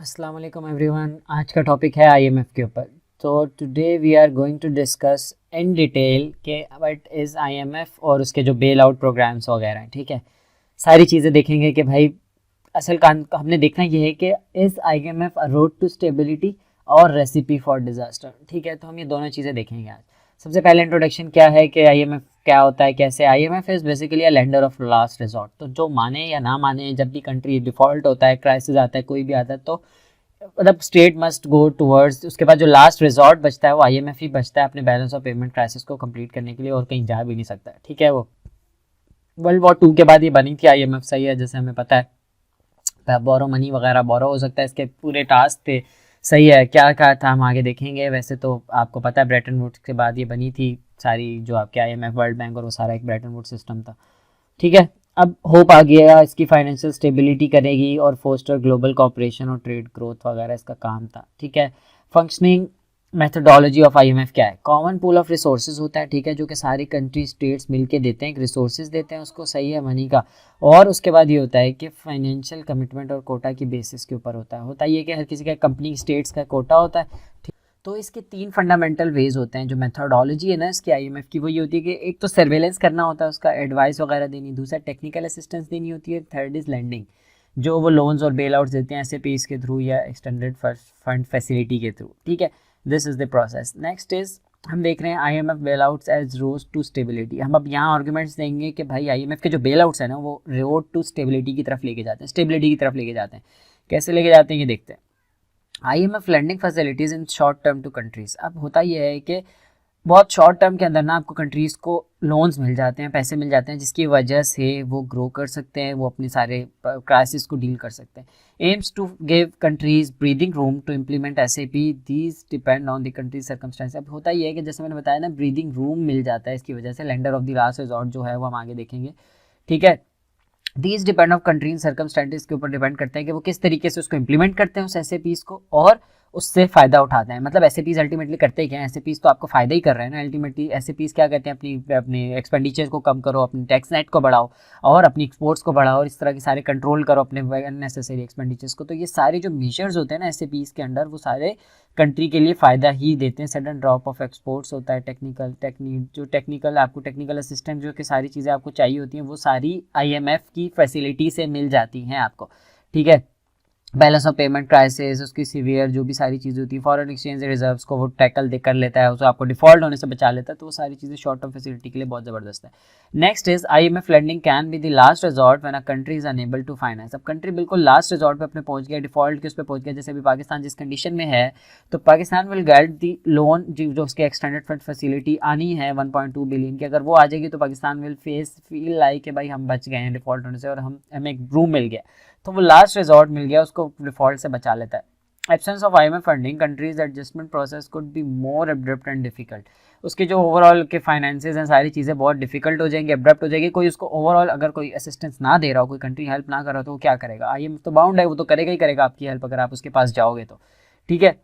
अस्सलाम वालेकुम एवरीवन। आज का टॉपिक है आईएमएफ के ऊपर। तो today we are going to discuss in detail के व्हाट इज़ आईएमएफ और उसके जो बेल आउट प्रोग्राम्स वगैरह हैं। ठीक है, सारी चीज़ें देखेंगे कि भाई असल काम हमने देखना ये है कि is IMF a road to stability और रेसिपी फॉर डिज़ास्टर। ठीक है, तो हम ये दोनों चीज़ें देखेंगे आज। सबसे पहले इंट्रोडक्शन क्या है कि आईएमएफ क्या होता है, कैसे। IMF is basically a lender of last resort. तो जो माने या ना माने, जब भी कंट्री डिफ़ॉल्ट होता है, क्राइसिस आता है, कोई भी आता है, तो मतलब स्टेट मस्ट गो टूवर्ड्स, उसके बाद जो लास्ट रिजॉर्ट बचता है वो आईएमएफ ही बचता है अपने बैलेंस ऑफ पेमेंट क्राइसिस को कंप्लीट करने के लिए, और कहीं जा भी नहीं सकता है। ठीक है, वो वर्ल्ड वॉर 2 के बाद ये बनी थी आईएमएफ। सही है, जैसे हमें पता है बोरो मनी वगैरह बोरो हो सकता है, इसके पूरे टास्क थे। सही है, क्या कहा था हम आगे देखेंगे। वैसे तो आपको पता है ब्रेटन वुड्स के बाद ये बनी थी सारी जो आपके आईएमएफ, वर्ल्ड बैंक और वो सारा एक ब्रेटन वुड्स सिस्टम था। ठीक है, अब होप आ गया इसकी फाइनेंशियल स्टेबिलिटी करेगी और फोस्टर ग्लोबल कॉपरेशन और ट्रेड ग्रोथ वगैरह इसका काम था। ठीक है, फंक्शनिंग मेथडोलॉजी ऑफ आईएमएफ क्या है। कॉमन पूल ऑफ रिसोर्सेज होता है, ठीक है, जो कि सारी कंट्री स्टेट्स मिलके देते हैं, एक रिसोर्सेज देते हैं उसको, सही है, मनी का। और उसके बाद ये होता है कि फाइनेंशियल कमिटमेंट और कोटा की बेसिस के ऊपर होता है ये कि हर किसी का कंपनी स्टेट्स का कोटा होता है। तो इसके 3 फंडामेंटल वेज होते हैं। जो मेथोडोलॉजी है ना इसकी आईएमएफ की, वो ये होती है कि एक तो सर्वेलेंस करना होता है, उसका एडवाइस वगैरह देनी, दूसरा टेक्निकल असिस्टेंस देनी होती है, थर्ड इज़ लैंडिंग, जो वो लोन्स और बेल आउट्स देते हैं एसएपीज के थ्रू या एक्सटेंडेड फंड फैसिलिटी के थ्रू। ठीक है, this is the process. Next is हम देख रहे हैं IMF bailouts as road to stability. हम अब यहाँ आर्गूमेंट्स देंगे कि भाई आईएमएफ के जो बेल आउट्स हैं ना वो रोड टू स्टेबिलिटी की तरफ लेके जाते हैं, स्टेबिलिटी की तरफ लेके जाते हैं। कैसे लेके जाते हैं ये देखते हैं। IMF landing facilities in short term to countries. अब होता यह है कि बहुत शॉर्ट टर्म के अंदर ना आपको कंट्रीज़ को लोन्स मिल जाते हैं, पैसे मिल जाते हैं, जिसकी वजह से वो ग्रो कर सकते हैं, वो अपने सारे क्राइसिस को डील कर सकते हैं। Aims to give countries breathing room to implement SAP, these depend on the country's circumstances. अब होता यह है कि जैसे मैंने बताया ना, ब्रीदिंग रूम मिल जाता है इसकी वजह से, lender of the last resort जो है वो हम आगे देखेंगे। ठीक है, these depend of country circumstances के ऊपर डिपेंड करते हैं कि वो किस तरीके से उसको इंप्लीमेंट करते हैं उस एसएपीज को, और उससे फ़ायदा उठाते हैं। मतलब एसएपीज अल्टीमेटली करते क्या है, एसएपीज तो आपको फ़ायदा ही कर रहे हैं ना। अल्टीमेटली एसएपीज क्या कहते हैं, अपनी अपने एक्सपेंडिचर को कम करो, अपनी टैक्स नेट को बढ़ाओ और अपनी एक्सपोर्ट्स को बढ़ाओ, और इस तरह के सारे कंट्रोल करो अपने अननेसेसरी एक्सपेंडिचर्स को। तो ये सारे जो मेजर्स होते हैं ना एसएपीज के अंडर, वो सारे कंट्री के लिए फ़ायदा ही देते हैं। सडन ड्रॉप ऑफ एक्सपोर्ट्स होता है, टेक्निकल आपको टेक्निकल असिस्टेंट जो कि सारी चीज़ें आपको चाहिए होती हैं वो सारी आईएमएफ की फैसिलिटी से मिल जाती हैं आपको। ठीक है, बैलेंस ऑफ पेमेंट क्राइसिस, उसकी सीवियर जो भी सारी चीज़ें होती है, फॉरेन एक्सचेंज रिजर्व्स को वो टैकल दे कर लेता है, उसको आपको डिफॉल्ट होने से बचा लेता है। तो वो सारी चीज़ें शॉर्ट टर्म फैसिलिटी के लिए बहुत ज़बरदस्त है। Next is IMF lending can be the last resort when a country is unable to finance. अब कंट्री बिल्कुल लास्ट रिजॉर्ट पे अपने पहुंच गया, डिफॉल्ट के उस पर पहुंच गया, जैसे अभी पाकिस्तान जिस कंडीशन में है, तो Pakistan will get the loan जो उसके एक्सटेंडेड फंड फैसिलिटी आनी है 1.2 बिलियन की, अगर वो आ जाएगी तो पाकिस्तान विल फील लाइक कि भाई हम बच गए हैं डिफॉल्ट होने से और हमें एक रूम मिल गया, तो वो लास्ट रिजॉर्ट मिल गया, उसको डिफॉल्ट से बचा लेता है। Absence of IMF funding countries adjustment process could be more abrupt and difficult. उसके जो ओवरऑल के फाइनेंसेस हैं, सारी चीज़ें बहुत डिफिकल्ट हो जाएंगी, अब्रप्ट हो जाएगी। कोई उसको ओवरऑल अगर कोई असिस्टेंस ना दे रहा हो, कोई कंट्री हेल्प ना कर रहा हो, तो वो क्या करेगा। आईएमएफ तो बाउंड है, वो तो करेगा ही करेगा आपकी हेल्प अगर आप उसके पास जाओगे तो। ठीक है,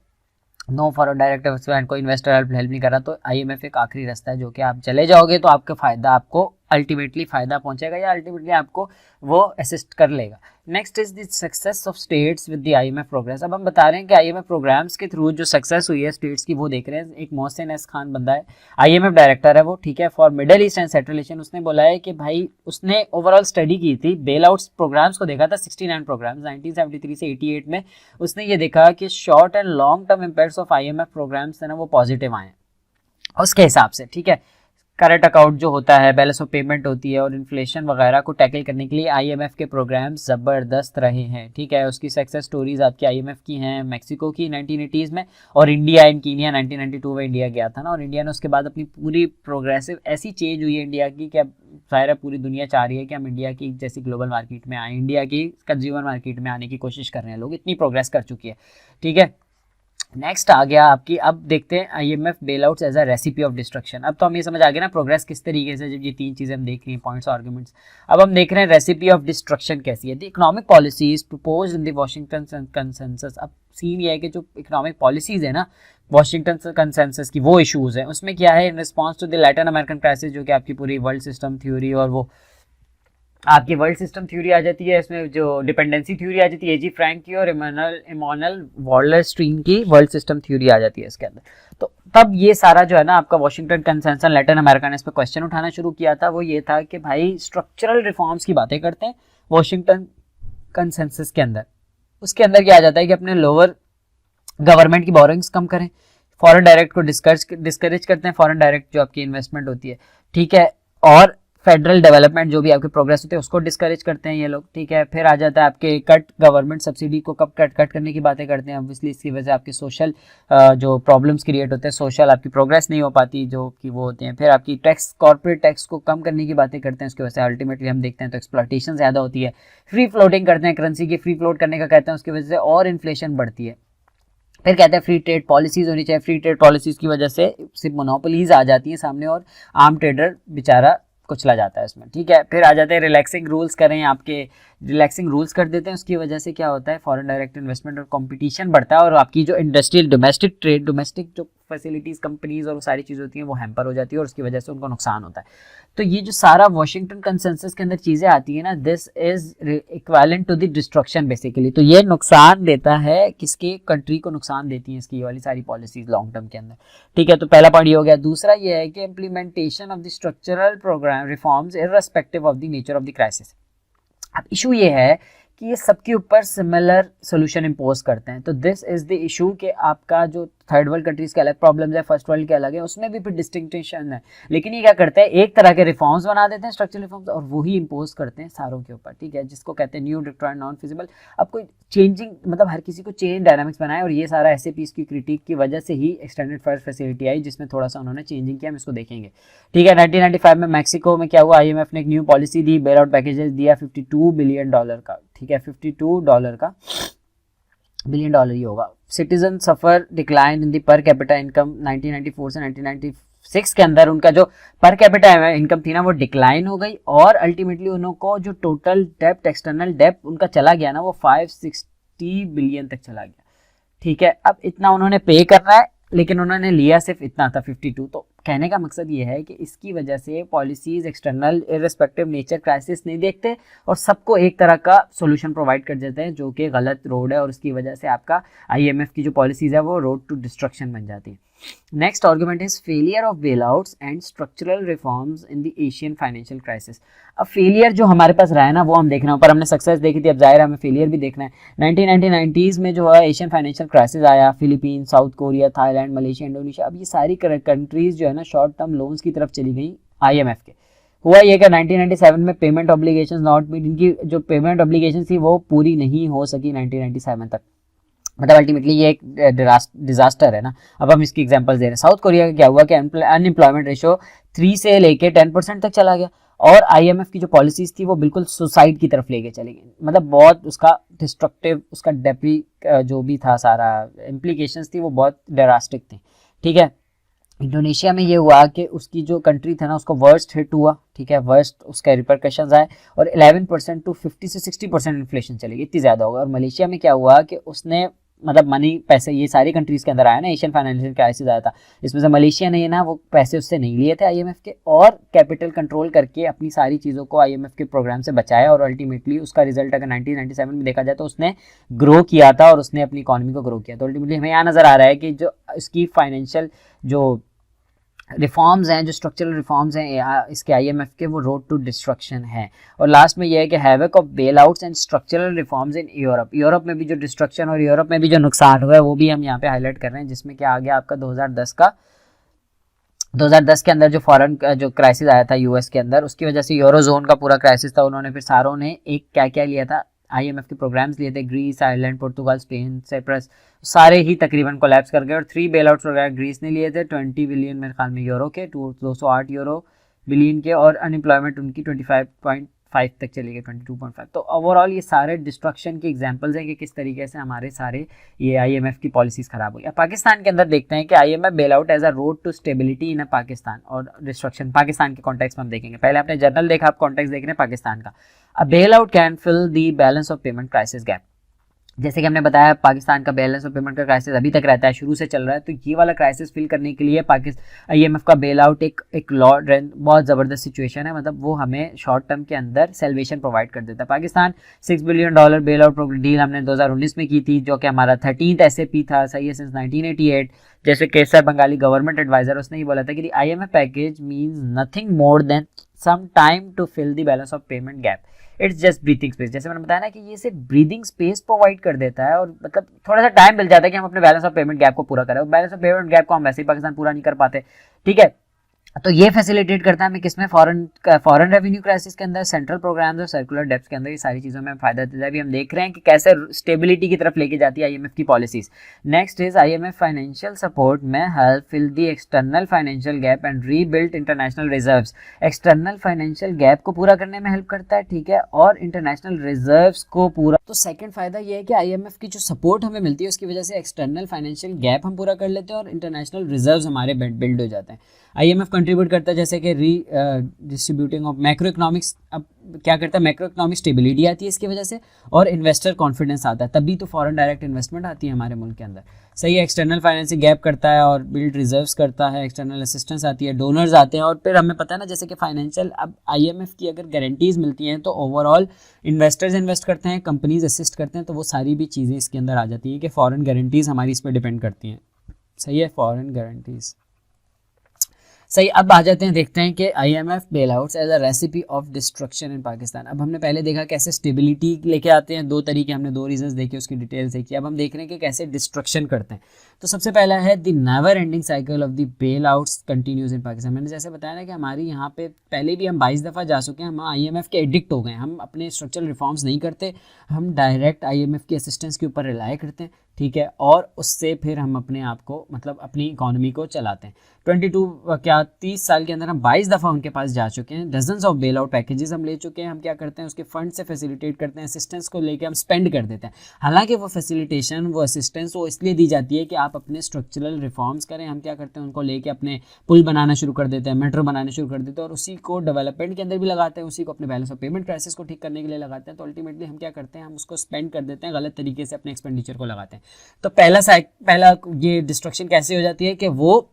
नो फॉर डायरेक्ट इन्वेस्टमेंट, कोई इन्वेस्टर हेल्प नहीं कर रहा, तो आईएमएफ एक आखिरी रास्ता है जो कि आप चले जाओगे तो आपका फ़ायदा, आपको अल्टीमेटली फ़ायदा पहुंचेगा या अल्टीमेटली आपको वो असिस्ट कर लेगा। Next is the success of states with the IMF progress. अब हम बता रहे हैं कि आईएमएफ प्रोग्राम्स के थ्रू जो सक्सेस हुई है स्टेट्स की, वो देख रहे हैं। एक मोहसिन एस खान बंदा है, आईएमएफ डायरेक्टर है वो, ठीक है, for middle east and central Asia. उसने बोला है कि भाई उसने ओवरऑल स्टडी की थी, बेल आउट्स प्रोग्राम्स को देखा था, 69 प्रोग्राम्स 1973 से 88 में। उसने ये देखा कि short and long term impacts of IMF programs है ना वो पॉजिटिव आए उसके हिसाब से। ठीक है, करंट अकाउंट जो होता है, बैलेंस ऑफ पेमेंट होती है और इन्फ्लेशन वगैरह को टैकल करने के लिए आईएमएफ के प्रोग्राम्स ज़बरदस्त रहे हैं। ठीक है, उसकी सक्सेस स्टोरीज आपकी आईएमएफ की हैं, मैक्सिको की 1980s में, और इंडिया इन कीनिया 1992 में इंडिया गया था ना, और इंडिया ने उसके बाद अपनी पूरी प्रोग्रेसिव ऐसी चेंज हुई है इंडिया की कि अब ज़ाहिर है पूरी दुनिया चाह रही है कि हम इंडिया की जैसी ग्लोबल मार्केट में आए, इंडिया की कंज्यूमर मार्केट में आने की कोशिश कर रहे हैं लोग, इतनी प्रोग्रेस कर चुकी है। ठीक है, नेक्स्ट आ गया आपकी, अब देखते हैं IMF bailouts as a recipe of destruction. अब तो हम ये समझ आ गया ना प्रोग्रेस किस तरीके से, जब ये 3 चीज़ें हम देख रही हैं, पॉइंट्स आर्गुमेंट्स। अब हम देख रहे हैं रेसिपी ऑफ डिस्ट्रक्शन कैसी है। The economic policies propose in the Washington consensus. अब सीन ये है कि जो इकोनॉमिक पॉलिसीज है ना वाशिंगटन कंसेंसस की, वो इशूज़ हैं उसमें क्या है, in response to the Latin American crisis, जो कि आपकी पूरी वर्ल्ड सिस्टम थ्योरी और वो आपकी वर्ल्ड सिस्टम थ्योरी आ जाती है, इसमें जो डिपेंडेंसी थ्योरी आ जाती है एजी फ्रैंक की और इमोनल वॉलरस्टीन की वर्ल्ड सिस्टम थ्योरी आ जाती है इसके अंदर। तो तब ये सारा जो है ना आपका वॉशिंगटन कंसेंसस, लैटिन अमेरिका ने इस पर क्वेश्चन उठाना शुरू किया था। वो ये था कि भाई स्ट्रक्चरल रिफॉर्म्स की बातें करते हैं वॉशिंगटन कंसेंसस के अंदर। उसके अंदर क्या आ जाता है कि अपने लोअर गवर्नमेंट की बोरिंग्स कम करें, फॉरेन डायरेक्ट को डिस्करेज करते हैं, फॉरेन डायरेक्ट जो आपकी इन्वेस्टमेंट होती है, ठीक है, और फेडरल डेवलपमेंट जो भी आपके प्रोग्रेस होते हैं उसको डिस्करेज करते हैं ये लोग, ठीक है। फिर आ जाता है आपके कट, गवर्नमेंट सब्सिडी को कब कट करने की बातें करते हैं। ऑब्वियसली इसकी वजह से आपके सोशल जो प्रॉब्लम्स क्रिएट होते हैं, सोशल आपकी प्रोग्रेस नहीं हो पाती जो कि वो होते हैं। फिर आपकी टैक्स, कॉर्पोरेट टैक्स को कम करने की बातें करते हैं, उसकी वजह से अल्टीमेटली हम देखते हैं तो एक्सप्लॉयटेशन ज़्यादा होती है। फ्री फ्लोटिंग करते हैं, करेंसी की फ्री फ्लोट करने का कहते हैं, उसकी वजह से और इन्फ्लेशन बढ़ती है। फिर कहते हैं फ्री ट्रेड पॉलिसीज होनी चाहिए, फ्री ट्रेड पॉलिसीज की वजह से सिर्फ मोनोपोलीज आ जाती हैं सामने और आम ट्रेडर बेचारा कुचला जाता है इसमें, ठीक है। फिर आ जाते हैं रिलैक्सिंग रूल्स करें, आपके रिलैक्सिंग रूल्स कर देते हैं, उसकी वजह से क्या होता है फॉरेन डायरेक्ट इन्वेस्टमेंट और कंपटीशन बढ़ता है और आपकी जो इंडस्ट्रियल डोमेस्टिक ट्रेड, डोमेस्टिक जो फैसिलिटीज़ कंपनीज और वो सारी चीज़ होती हैं वो हैम्पर हो जाती है और उसकी वजह से उनको नुकसान होता है। तो ये जो सारा वॉशिंगटन कंसेंसस के अंदर चीज़ें आती है ना, this is equivalent to the destruction basically. तो ये नुकसान देता है, किसके, कंट्री को नुकसान देती है इसकी वाली सारी पॉलिसीज लॉन्ग टर्म के अंदर, ठीक है। तो पहला पॉइंट ये हो गया। दूसरा ये है कि implementation of the structural program reforms irrespective of the nature of the crisis. अब इशू ये है कि ये सबके ऊपर सिमिलर सोल्यूशन इम्पोज करते हैं। तो दिस इज द इशू कि आपका जो थर्ड वर्ल्ड कंट्रीज के अलग प्रॉब्लम्स है, फर्स्ट वर्ल्ड के अलग है, उसमें भी फिर डिस्टिंक्शन है। लेकिन ये क्या करते हैं, एक तरह के रिफॉर्म्स बना देते हैं, स्ट्रक्चरल रिफॉर्म्स, और वही इम्पोज करते हैं सारों के ऊपर, ठीक है, जिसको कहते हैं न्यू डिक्ट्रॉइड नॉन फिजिबल। अब कोई चेंजिंग, मतलब हर किसी को चेंज डायनामिक्स बनाए, और ये सारा SAPs की क्रिटिक की वजह से ही एक्सटेंडेड फंड फैसिलिटी आई, जिसमें थोड़ा सा उन्होंने चेंजिंग किया, हम इसको देखेंगे, ठीक है। 1995 में मैक्सिको में क्या हुआ, IMF ने एक न्यू पॉलिसी दी, बेल आउट पैकेजेस दिया $52 बिलियन का, ठीक है, $52 का बिलियन डॉलर ही होगा। Citizen suffer decline in the per capita income 1994 से 1996 के अंदर उनका जो पर कैपिटा इनकम थी ना वो डिक्लाइन हो गई, और अल्टीमेटली उनको जो टोटल डेप्ट, एक्सटर्नल डेप्ट उनका चला गया ना वो 560 बिलियन तक चला गया, ठीक है। अब इतना उन्होंने पे करना है, लेकिन उन्होंने लिया सिर्फ इतना था 52। तो कहने का मकसद ये है कि इसकी वजह से policies external irrespective nature crisis नहीं देखते और सबको एक तरह का सॉल्यूशन प्रोवाइड कर देते हैं, जो कि गलत रोड है, और उसकी वजह से आपका IMF की जो पॉलिसीज है वो रोड टू डिस्ट्रक्शन बन जाती है। Next argument is failure of bailouts and structural reforms in the Asian financial crisis. अब फेलियर जो हमारे पास रहा है ना वो हम देख रहे हैं, ऊपर हमने सक्सेस देखी थी, अब जाहिर है हमें फेलियर भी देखना है। 1990s में जो है एशियन फाइनेंशियल क्राइसिस आया, Philippine, south Korea, Thailand, Malaysia, Indonesia, अब ये सारी कंट्रीज जो है ना शॉर्ट टर्म लोन्स की तरफ चली गई IMF के। हुआ ये कि 1997 में पेमेंट ऑब्लिगेशंस नॉट मीट, इनकी जो पेमेंट ऑब्लिगेशन थी वो पूरी नहीं हो सकी 1997 तक, मतलब अल्टीमेटली ये एक डिजास्टर है ना। अब हम इसकी एग्जांपल्स दे रहे हैं। साउथ कोरिया का क्या हुआ कि अनएम्प्लॉयमेंट रेशो 3 से लेके 10% तक चला गया, और IMF की जो पॉलिसीज थी वो बिल्कुल सुसाइड की तरफ लेके चली गई, मतलब बहुत उसका डिस्ट्रक्टिव, उसका डेप्री जो भी था सारा इम्प्लीकेशंस थी वो बहुत ड्रास्टिक थी, ठीक है। इंडोनेशिया में ये हुआ कि उसकी जो कंट्री था ना उसको वर्स्ट हिट हुआ, ठीक है, वर्स्ट उसका रिपरकशंस आए, और 11% टू 50 से 60% इन्फ्लेशन चलेगी, इतनी ज़्यादा होगा। और मलेशिया में क्या हुआ कि उसने मतलब मनी, पैसे, ये सारी कंट्रीज़ के अंदर आया ना, एशियन फाइनेंशियल क्राइसिस आया था, इसमें से मलेशिया ने ना वो पैसे उससे नहीं लिए थे IMF के, और कैपिटल कंट्रोल करके अपनी सारी चीज़ों को IMF के प्रोग्राम से बचाया, और अल्टीमेटली उसका रिजल्ट अगर 1997 में देखा जाए तो उसने ग्रो किया था और उसने अपनी इकॉनमी को ग्रो किया। तो अल्टीमेटली हमें यहाँ नज़र आ रहा है कि जो इसकी फाइनेंशियल जो रिफॉर्म्स हैं, जो स्ट्रक्चरल रिफॉर्म्स हैं इसके IMF के, वो रोड टू डिस्ट्रक्शन है। और लास्ट में ये है कि havoc of bailouts and structural reforms in Europe में भी जो डिस्ट्रक्शन और यूरोप में भी जो नुकसान हुआ है वो भी हम यहाँ पे हाईलाइट कर रहे हैं, जिसमें क्या आ गया आपका 2010 के अंदर जो फॉरेन जो क्राइसिस आया था US के अंदर, उसकी वजह से यूरोजोन का पूरा क्राइसिस था। उन्होंने फिर सारों ने एक क्या क्या लिया था, IMF के प्रोग्राम्स लिए थे, ग्रीस, आयरलैंड, पुर्तगाल, स्पेन, साइप्रस, सारे ही तकरीबन कोलैप्स कर गए। और 3 बेल आउट्स वगैरह ग्रीस ने लिए थे 20 बिलियन मेरे ख्याल में यूरो के, 208 यूरो बिलियन के, और अनएम्प्लॉयमेंट उनकी 25.5 तक चली गई, 22.5। तो ओवरऑल ये सारे डिस्ट्रक्शन के एग्जांपल्स हैं कि किस तरीके से हमारे सारे ये IMF की पॉलिसीज खराब हुई। अब पाकिस्तान के अंदर देखते हैं कि IMF bailout as a road to stability in Pakistan, और डिस्ट्रक्शन पाकिस्तान के कॉन्टेक्स्ट में हम देखेंगे। पहले आपने जनरल देखा, आप कॉन्टेक्स्ट देख रहे हैं पाकिस्तान का। A bailout can fill the balance of payment crisis gap. जैसे कि हमने बताया पाकिस्तान का बैलेंस ऑफ पेमेंट का क्राइसिस अभी तक रहता है, शुरू से चल रहा है। तो ये वाला क्राइसिस फिल करने के लिए आईएमएफ का बेल आउट एक बहुत ज़बरदस्त सिचुएशन है, मतलब वो हमें शॉर्ट टर्म के अंदर सेल्वेशन प्रोवाइड कर देता है। Pakistan $6 billion bail out deal हमने 2019 में की थी, जो कि हमारा 13th SAP था, सही है, सिंस 1988। जैसे केसर बंगाली गवर्नमेंट एडवाइजर, उसने ही बोला था कि IMF package means nothing more than some time to fill the balance of payment gap, it's just breathing space. जैसे मैंने बताया ना कि ये सिर्फ ब्रीदिंग स्पेस प्रोवाइड कर देता है, और मतलब थोड़ा सा टाइम मिल जाता है कि हम अपने बैलेंस ऑफ पेमेंट गैप को पूरा करें। बैलेंस ऑफ पेमेंट गैप को हम वैसे ही पाकिस्तान पूरा नहीं कर पाते, ठीक है। तो ये फैसिलिटेट करता है हमें किसमें, फॉरेन रेवेन्यू क्राइसिस के अंदर, सेंट्रल प्रोग्राम्स और सर्कुलर डेब्ट्स के अंदर, ये सारी चीज़ों में फायदा देता है। अभी हम देख रहे हैं कि कैसे स्टेबिलिटी की तरफ लेके जाती है आईएमएफ की policies. Next is IMF financial support में help fill the external financial gap and rebuild international reserves. External financial gap को पूरा करने में हेल्प करता है, ठीक है, और इंटरनेशनल रिजर्व्स को पूरा। तो सेकंड फायदा ये है कि आईएमएफ की जो सपोर्ट हमें मिलती है उसकी वजह से एक्सटर्नल फाइनेंशियल गैप हम पूरा कर लेते हैं और इंटरनेशनल रिजर्व्स हमारे बिल्ड हो जाते हैं। आईएमएफ कंट्रीब्यूट करता है जैसे कि डिस्ट्रीब्यूटिंग ऑफ मैक्रो इकोनॉमिक्स, अब क्या करता है, मैक्रो इकोनॉमिक स्टेबिलिटी आती है इसकी वजह से, और इन्वेस्टर कॉन्फिडेंस आता है, तभी तो फॉरेन डायरेक्ट इन्वेस्टमेंट आती है हमारे मुल्क के अंदर, सही है। एक्सटर्नल फाइनेंसिंग गैप करता है और बिल्ड रिजर्व्स करता है, एक्सटर्नल असिस्टेंस आती है, डोनर्स आते हैं, और फिर हमें पता है ना जैसे कि फाइनेंशियल, अब आईएमएफ की अगर गारंटीज मिलती हैं तो ओवरऑल इन्वेस्टर्स इन्वेस्ट करते हैं, कंपनीज असिस्ट करते हैं, तो वो सारी भी चीज़ें इसके अंदर आ जाती है कि फॉरेन गारंटीज हमारी इस पर डिपेंड करती हैं, सही है, फॉरेन गारंटीज, सही। अब आ जाते हैं, देखते हैं कि IMF bailouts as a recipe of destruction in Pakistan. अब हमने पहले देखा कैसे स्टेबिलिटी लेके आते हैं, दो तरीके, हमने दो रीजंस देखे, उसकी डिटेल्स देखी। अब हम देख रहे हैं कि कैसे डिस्ट्रक्शन करते हैं। तो सबसे पहला है the never ending cycle of the bailouts continues in Pakistan. मैंने जैसे बताया ना कि हमारी यहाँ पे पहले भी हम 22 दफ़ा जा चुके हैं, हम आईएमएफ के एडिक्ट हो गए, हम अपने स्ट्रक्चरल रिफॉर्म्स नहीं करते, हम डायरेक्ट आईएमएफ की असिस्टेंस के ऊपर रिलाई करते हैं, ठीक है, और उससे फिर हम अपने आप को, मतलब अपनी इकोनॉमी को चलाते हैं। 30 साल के अंदर हम 22 दफ़ा उनके पास जा चुके हैं, dozens of bail out packages हम ले चुके हैं। हम क्या करते हैं, उसके फंड से फैसिलिटेट करते हैं, असिस्टेंस को लेके हम स्पेंड कर देते हैं। हालांकि वो फैसिलिटेशन, वो असिस्टेंस वो इसलिए दी जाती है कि आप अपने स्ट्रक्चरल रिफॉर्म्स करें। हम क्या करते हैं, उनको लेके अपने पुल बनाना शुरू कर देते हैं, मेट्रो बनाने शुरू कर देते हैं, और उसी को डेवलपमेंट के अंदर भी लगाते हैं, उसी को अपने बैलेंस ऑफ पेमेंट क्राइसिस को ठीक करने के लिए लगाते हैं। तो अल्टीमेटली हम क्या करते हैं, हम उसको स्पेंड कर देते हैं, गलत तरीके से अपने एक्सपेंडिचर को लगाते हैं। तो पहला ये डिस्ट्रक्शन कैसे हो जाती है कि वो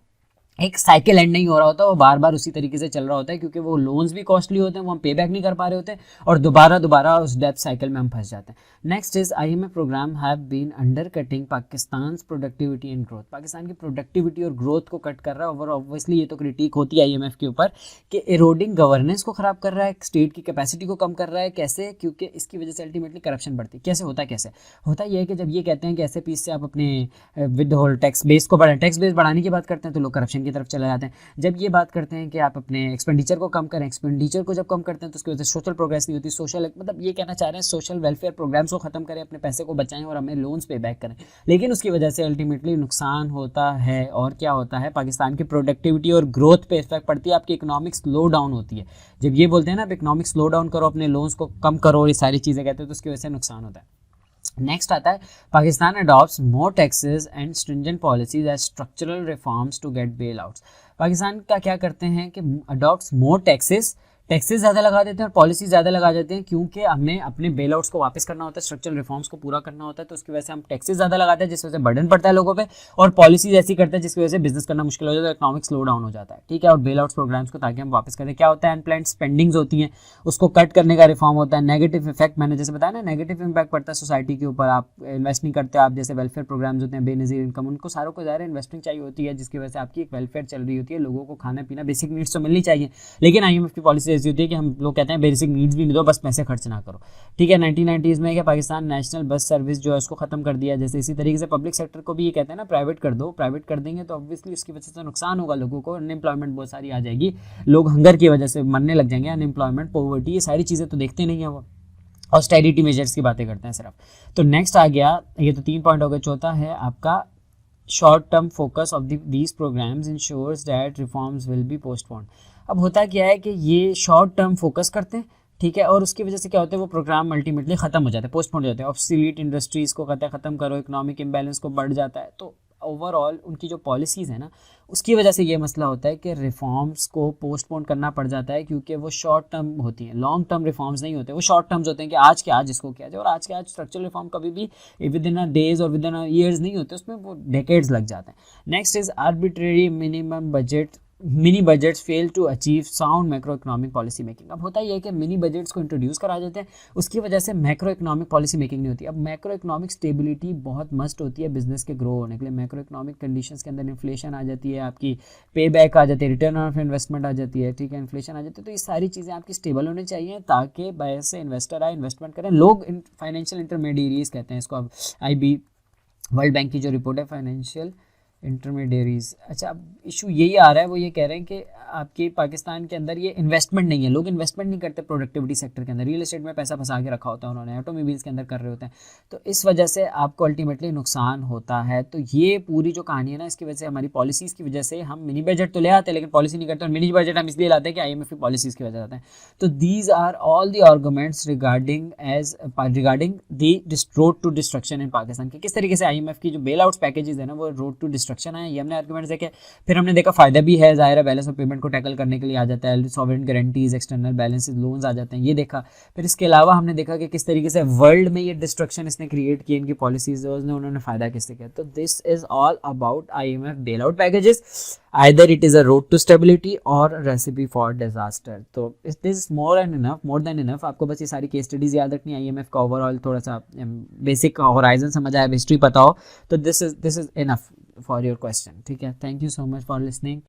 एक साइकिल एंड नहीं हो रहा होता, वो बार बार उसी तरीके से चल रहा होता है, क्योंकि वो लोन्स भी कॉस्टली होते हैं, वो हम पे बैक नहीं कर पा रहे होते, और दोबारा उस डेब्ट साइकिल में हम फंस जाते हैं। Next is IMF program have been undercutting Pakistan productivity and growth. Pakistan की प्रोडक्टिविटी और ग्रोथ को कट कर रहा है, और ऑब्वियसली ये तो क्रिटिक होती है आईएमएफ के ऊपर कि इरोडिंग गवर्नेंस को खराब कर रहा है, स्टेट की कैपेसिटी को कम कर रहा है। कैसे, क्योंकि इसकी वजह से अल्टीमेटली करप्शन बढ़ती है। कैसे होता ये है कि जब ये कहते हैं कि ऐसे पीस से आप अपने विद होल टैक्स बेस को टैक्स बेस बढ़ाने की बात करते हैं तो लोग करप्शन की तरफ चले जाते हैं। जब ये बात करते हैं कि आप अपने एक्सपेंडिचर को कम करें, एक्सपेंडिचर को जब कम करते हैं तो उसकी वजह से सोशल प्रोग्रेस नहीं होती, सोशल, मतलब ये कहना चाह रहे हैं सोशल वेलफेयर प्रोग्राम्स को खत्म करें, अपने पैसे को बचाएं और हमें लोन्स पे बैक करें, लेकिन उसकी वजह से अल्टीमेटली नुकसान होता है। और क्या होता है, पाकिस्तान की प्रोडक्टिविटी और ग्रोथ पे इफेक्ट पड़ती है, आपकी इकोनॉमिक स्लो डाउन होती है। जब ये बोलते हैं ना आप इकोनॉमिक स्लो डाउन करो, अपने लोन्स को कम करो, ये सारी चीज़ें कहते हैं, तो उसकी वजह से नुकसान होता है। नेक्स्ट आता है Pakistan adopts more taxes and stringent policies as structural reforms to get bailouts. Pakistan का क्या करते हैं कि अडॉप्ट्स मोर टैक्सेस ज़्यादा लगा देते हैं और पॉलिसी ज़्यादा लगा देते हैं, क्योंकि हमें अपने बेल आउट्स को वापस करना होता है, स्ट्रक्चरल रिफॉर्म्स को पूरा करना होता है, तो उसकी वजह से हम टैक्सेस ज़्यादा लगाते हैं, जिस वजह से बर्डन पड़ता है लोगों पे, और पॉलिसीज ऐसी करते हैं जिसकी वजह से बिजनेस करना मुश्किल हो जाता है, इकोनॉमिक स्लो डाउन हो जाता है, ठीक है। और बेल आउट्स प्रोग्राम्स को ताकि हम वापस करें, क्या होता है, अनप्लान्ड स्पेंडिंग्स होती हैं, उसको कट करने का रिफॉर्म होता है। नेगेटिव इफेक्ट, मैंने जैसे बताया ना, नेगेटिव इंपैक्ट पड़ता है सोसाइटी के ऊपर, आप इन्वेस्ट नहीं करते, आप जैसे वेलफेयर प्रोग्राम्स होते हैं, बेनज़ीर इनकम, उनको सारों को ज़्यादा इन्वेस्टिंग चाहिए होती है, जिसकी वजह से आपकी एक वेलफेयर चल रही होती है, लोगों को खाना पीना बेसिक नीड्स तो मिलनी चाहिए, लेकिन आईएमएफ की पॉलिसी ऐसी होती है कि हम लोग कहते हैं बेसिक नीड्स भी नहीं दो, बस पैसे खर्च ना करो, ठीक है। 1990s में क्या पाकिस्तान नेशनल बस सर्विस जो है उसको खत्म कर दिया, जैसे इसी तरीके से पब्लिक सेक्टर को भी ये कहते हैं ना प्राइवेट कर दो, प्राइवेट कर देंगे तो ऑब्वियसली उसकी वजह से नुकसान होगा लोगों को, अनएम्प्लॉयमेंट बहुत सारी आ जाएगी, लोग हंगर की वजह से मरने लग जाएंगे, अनएम्प्लॉयमेंट, पॉवर्टी, ये सारी चीज़ें तो देखते नहीं है वो, ऑस्टेरिटी मेजर्स की बातें करते हैं सिर्फ। तो नेक्स्ट आ गया, ये तो 3 पॉइंट हो गए, चौथा है आपका short term focus of these programs ensures that reforms will be postponed. अब होता क्या है कि ये शॉर्ट टर्म फोकस करते हैं, ठीक है, और उसकी वजह से क्या होता है, वो प्रोग्राम अल्टीमेटली खत्म हो जाते हैं, पोस्टपोन हो जाते हैं। ऑब्सोलीट इंडस्ट्रीज़ को कहते हैं ख़त्म करो, इकोनॉमिक इम्बैलेंस को बढ़ जाता है, तो ओवरऑल उनकी जो पॉलिसीज़ है ना, उसकी वजह से ये मसला होता है कि रिफॉर्म्स को पोस्टपोन करना पड़ जाता है, क्योंकि वो शॉर्ट टर्म होती हैं, लॉन्ग टर्म रिफॉर्म्स नहीं होते, वो शॉर्ट टर्म्स होते हैं कि आज के आज इसको किया जाए। और आज के आज स्ट्रक्चरल रिफॉर्म कभी भी विद इन अ डेज और विद इन अ ईयर्स नहीं होते, उसमें वो डेकेड्स लग जाते हैं। Next is arbitrary minimum budget, mini budgets fail to achieve sound macroeconomic policy making. अब होता ही है कि मिनी बजट्स को इंट्रोड्यूस करा देते हैं, उसकी वजह से मैक्रो इकोनॉमिक पॉलिसी मेकिंग नहीं होती। अब मैक्रो इकोनॉमिक स्टेबिलिटी बहुत मस्ट होती है बिजनेस के ग्रो होने के लिए। मैक्रो इकोनॉमिक कंडीशंस के अंदर इन्फ्लेशन आ जाती है, आपकी पे बैक आ जाती है, रिटर्न ऑफ इन्वेस्टमेंट आ जाती है, ठीक है, इन्फ्लेशन आ जाती है। तो ये सारी चीज़ें आपकी स्टेबल होनी चाहिए ताकि बाहर से इन्वेस्टर आए, इन्वेस्टमेंट करें। लोग फाइनेंशियल इंटरमीडियरीज कहते हैं इसको। अब IB वर्ल्ड बैंक की जो रिपोर्ट है फाइनेंशियल इंटरमीडियरीज, अच्छा अब इशू यही आ रहा है, वो ये कह रहे हैं कि आपके पाकिस्तान के अंदर ये इन्वेस्टमेंट नहीं है, लोग इन्वेस्टमेंट नहीं करते प्रोडक्टिविटी सेक्टर के अंदर। रियल एस्टेट में पैसा फंसा के रखा होता है उन्होंने, ऑटोमोबाइल्स के अंदर कर रहे होते हैं, तो इस वजह से आपको अल्टीमेटली नुकसान होता है। तो ये पूरी जो कहानी है ना, इसकी वजह से, हमारी पॉलिसीज़ की वजह से हम मिनी बजट तो ले आते हैं लेकिन पॉलिसी नहीं करते। और मिनी बजट हम इसलिए लाते हैं कि IMF की पॉलिसीज़ की वजह से आते हैं। तो these are all the arguments regarding the road to destruction in Pakistan, कि किस तरीके से IMF की जो बेल आउट्स पैकेजेस है ना, वो रोड टू डिस्ट्रक्शन है। ये हमने आर्गूमेंट्स देखे, फिर हमने देखा फ़ायदा भी है, ज़ाहिर है, बैलेंस ऑफ पेमेंट को टैकल करने के लिए आ जाता है, sovereign guarantees, external balances, loans आ जाते हैं, ये देखा। फिर इसके अलावा हमने देखा कि किस तरीके से वर्ल्ड में ये डिस्ट्रक्शन इसने क्रिएट की, इनकी पॉलिसीज ने, उन्होंने फ़ायदा किससे किया। तो this is all about IMF bailout packages, either it is a road to stability और रेसिपी फॉर डिजास्टर। तो it is more than enough. आपको बस ये सारी केस स्टडीज़ याद रखनी है, IMF का ओवरऑल थोड़ा सा बेसिक होराइजन समझ आया, हिस्ट्री पता हो, तो this is enough for your question, ठीक है। Thank you so much for listening.